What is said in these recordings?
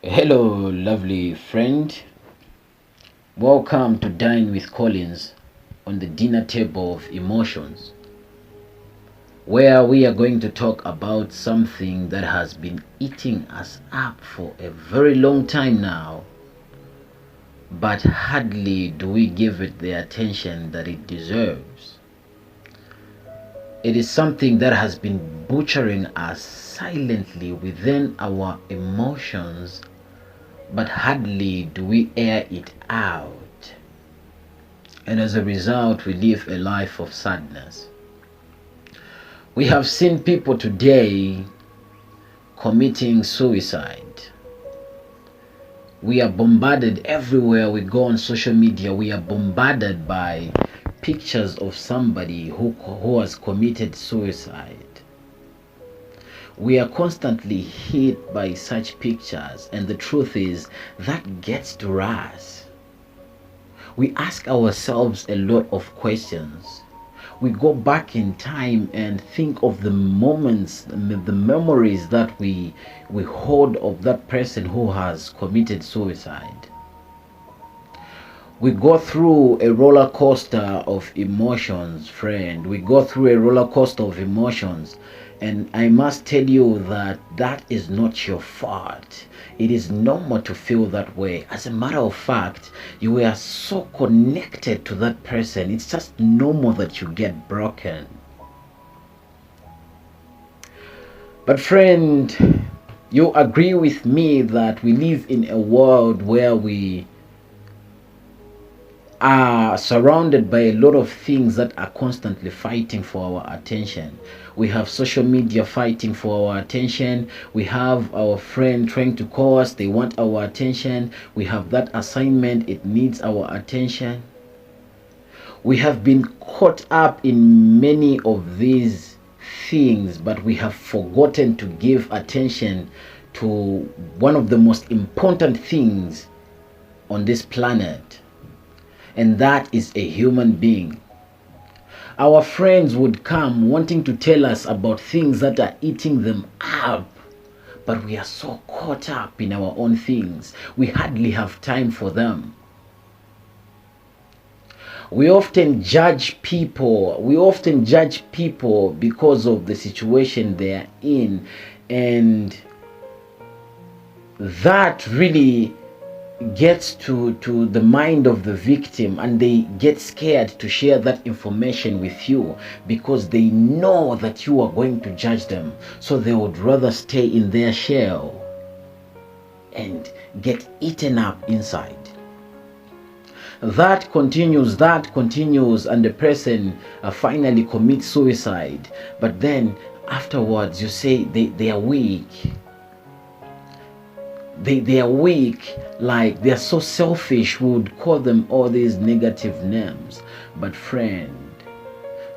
Hello, lovely friend. Welcome to Dine with Collins on the dinner table of emotions, where we are going to talk about something that has been eating us up for a very long time now, but hardly do we give it the attention that it deserves. It is something that has been butchering us silently within our emotions, but hardly do we air it out. And as a result, we live a life of sadness. We have seen people today committing suicide. We are bombarded everywhere we go on social media. We are bombarded by pictures of somebody who has committed suicide. We are constantly hit by such pictures, and the truth is that gets to us. We ask ourselves a lot of questions. We go back in time and think of the moments, the memories that we hold of that person who has committed suicide. We go through a roller coaster of emotions, friend. We go through a roller coaster of emotions. And I must tell you that that is not your fault. It is normal to feel that way. As a matter of fact, you are so connected to that person. It's just normal that you get broken. But friend, you agree with me that we live in a world where we are surrounded by a lot of things that are constantly fighting for our attention. We have social media fighting for our attention. We have our friend trying to call us, they want our attention. We have that assignment, it needs our attention. We have been caught up in many of these things, but we have forgotten to give attention to one of the most important things on this planet, and that is a human being. Our friends would come wanting to tell us about things that are eating them up, but we are so caught up in our own things, we hardly have time for them. We often judge people because of the situation they are in, and that really gets to the mind of the victim, and they get scared to share that information with you because they know that you are going to judge them, so they would rather stay in their shell and get eaten up inside. That continues, and the person finally commits suicide, but then afterwards you say they are weak. They are weak, like they are so selfish. We would call them all these negative names. But friend,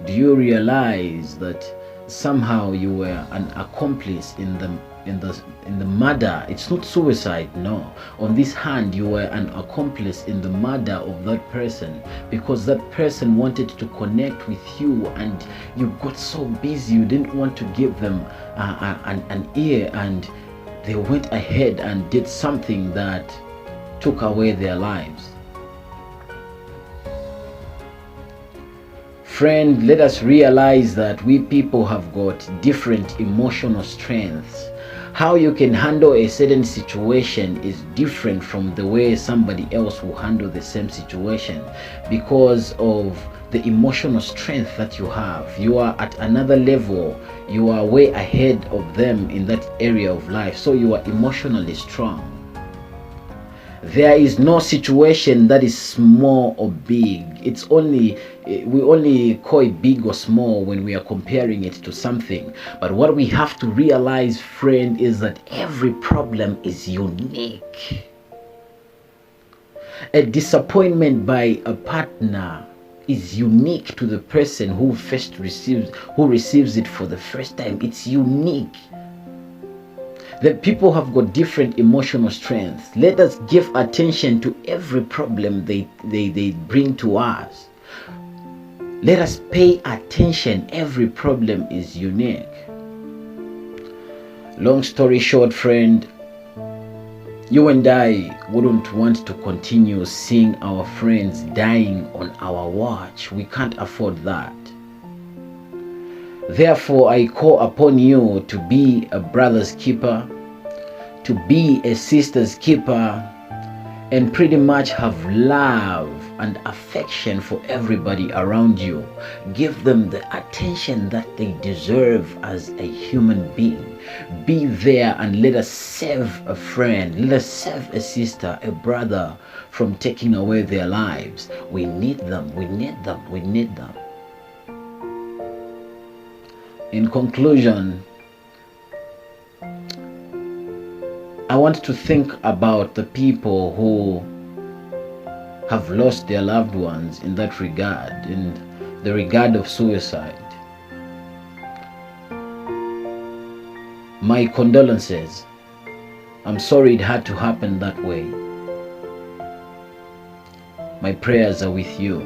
do you realize that somehow you were an accomplice in the murder? It's not suicide, no. On this hand, you were an accomplice in the murder of that person, because that person wanted to connect with you and you got so busy you didn't want to give them an ear, and they went ahead and did something that took away their lives. Friend, let us realize that we people have got different emotional strengths. How you can handle a certain situation is different from the way somebody else will handle the same situation, because of the emotional strength that you have. You are at another level. You are way ahead of them in that area of life, so you are emotionally strong. There is no situation that is small or big. We only call it big or small when we are comparing it to something. But what we have to realize, friend, is that every problem is unique. A disappointment by a partner is unique to the person who receives it for the first time. It's unique. The people have got different emotional strengths. Let us give attention to every problem they bring to us. Let us pay attention. Every problem is unique. Long story short, friend, You and I wouldn't want to continue seeing our friends dying on our watch. We can't afford that. Therefore, I call upon you to be a brother's keeper, to be a sister's keeper, and pretty much have love and affection for everybody around you. Give them the attention that they deserve as a human being. Be there and let us save a friend, let us save a sister, a brother from taking away their lives. We need them, we need them, we need them. In conclusion, I want to think about the people who have lost their loved ones in that regard, in the regard of suicide. My condolences. I'm sorry it had to happen that way. My prayers are with you.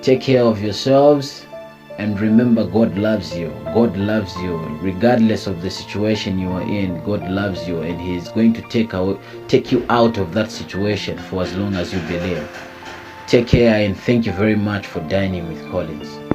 Take care of yourselves. And remember, God loves you. God loves you. Regardless of the situation you are in, God loves you, and He is going to take you out of that situation for as long as you believe. Take care, and thank you very much for dining with Collins.